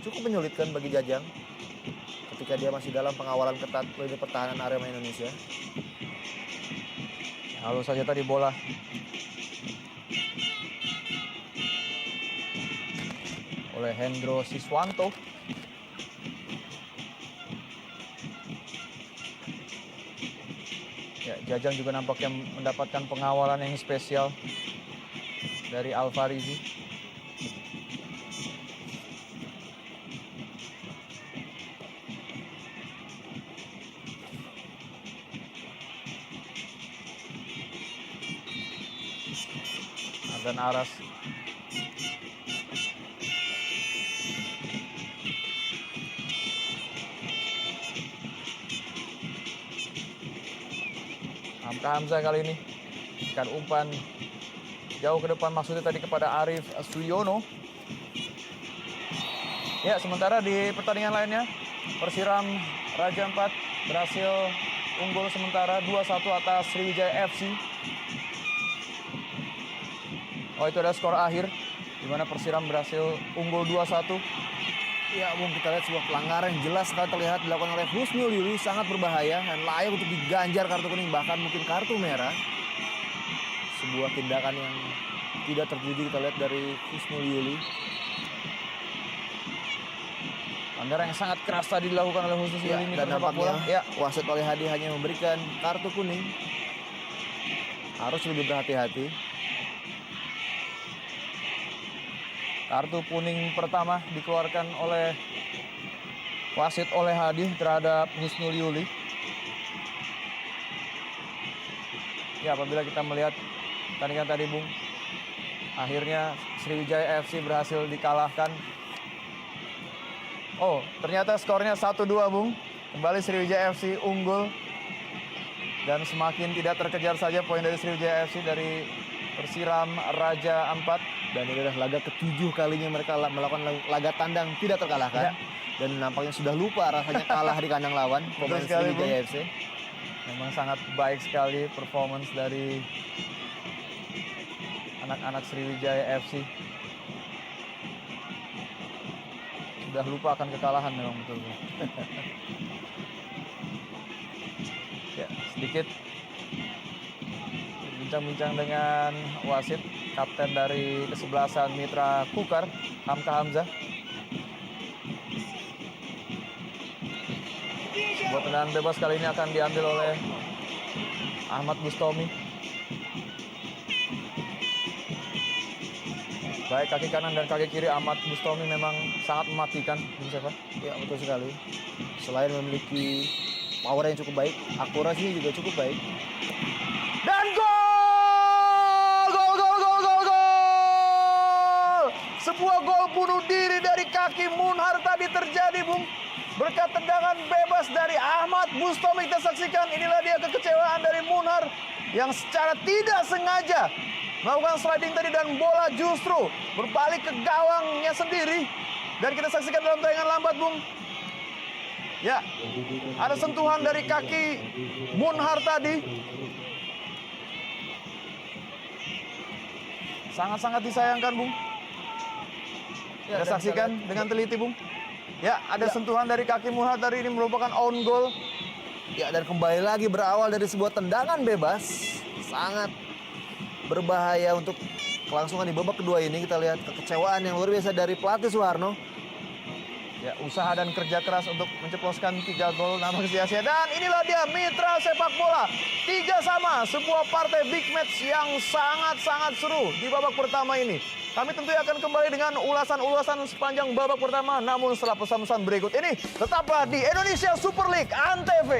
[SPEAKER 1] cukup menyulitkan bagi Jajang ketika dia masih dalam pengawalan ketat lini pertahanan Arema Indonesia.
[SPEAKER 2] Lalu saja tadi bola oleh Hendro Siswanto. Ya, Jajang juga nampaknya mendapatkan pengawalan yang spesial dari Alfarizi. Dan Aras. Hamzah kali ini ikan umpan jauh ke depan maksudnya tadi kepada Arif Suyono. Ya, sementara di pertandingan lainnya Persiram Raja 4 berhasil unggul sementara 2-1 atas Sriwijaya FC. Oh, itu ada skor akhir di mana Persiram berhasil unggul 2-1.
[SPEAKER 1] Ya, Bung, kita lihat sebuah pelanggaran yang jelas sekali terlihat dilakukan oleh Husnul Yuli, sangat berbahaya dan layak untuk diganjar kartu kuning bahkan mungkin kartu merah. Sebuah tindakan yang tidak terpuji kita lihat dari Husnul Yuli.
[SPEAKER 2] Pelanggaran yang sangat keras tadi dilakukan oleh Husnul Yuli
[SPEAKER 1] dan nampaknya
[SPEAKER 2] ya.
[SPEAKER 1] wasit oleh Hadi hanya memberikan kartu kuning. Harus lebih berhati-hati.
[SPEAKER 2] Kartu kuning pertama dikeluarkan oleh wasit oleh Hadi terhadap Nisnul Yuli. Ya, apabila kita melihat pertandingan tadi, Bung, akhirnya Sriwijaya FC berhasil dikalahkan. Oh, ternyata skornya 1-2, Bung. Kembali Sriwijaya FC unggul. Dan semakin tidak terkejar saja poin dari Sriwijaya FC dari Persiram Raja Ampat.
[SPEAKER 1] Dan ini adalah laga ke-7 kalinya mereka melakukan laga tandang tidak terkalahkan.
[SPEAKER 2] Ya.
[SPEAKER 1] Dan nampaknya sudah lupa rasanya kalah di kandang lawan pemain
[SPEAKER 2] sekali,
[SPEAKER 1] Sriwijaya FC.
[SPEAKER 2] Memang sangat baik sekali performance dari anak-anak Sriwijaya FC. Sudah lupa akan kekalahan memang betul. Ya, sedikit bincang-bincang dengan wasit, kapten dari kesebelasan Mitra Kukar, Hamka Hamzah. Sebuah tendangan bebas kali ini akan diambil oleh Ahmad Bustomi. Baik kaki kanan dan kaki kiri Ahmad Bustomi memang sangat mematikan, Bung Sefa.
[SPEAKER 1] Ya, betul sekali. Selain memiliki power yang cukup baik, akurasinya juga cukup baik.
[SPEAKER 2] Dan gol! Gol, gol, gol, gol, gol! Sebuah gol bunuh diri dari kaki Munhar tadi terjadi, Bung. Berkat tendangan bebas dari Ahmad Bustomi, kita saksikan inilah dia kekecewaan dari Munhar yang secara tidak sengaja melakukan sliding tadi dan bola justru berbalik ke gawangnya sendiri. Dan kita saksikan dalam tayangan lambat, Bung. Ya, ada sentuhan dari kaki Munhar tadi. Sangat-sangat disayangkan, Bung.
[SPEAKER 1] Ya,
[SPEAKER 2] Kita saksikan dengan teliti, Bung. Ya, ada sentuhan dari kaki Munhar tadi, ini merupakan own goal.
[SPEAKER 1] Ya, dan kembali lagi berawal dari sebuah tendangan bebas. Sangat berbahaya untuk kelangsungan di babak kedua ini. Kita lihat kekecewaan yang luar biasa dari pelatih Suharno.
[SPEAKER 2] Ya, usaha dan kerja keras untuk menceploskan 3 gol namun sia-sia. Dan inilah dia Mitra Sepak Bola 3-3, sebuah partai big match yang sangat-sangat seru di babak pertama ini. Kami tentunya akan kembali dengan ulasan-ulasan sepanjang babak pertama, namun setelah pesan-pesan berikut ini tetaplah di Indonesia Super League Antv.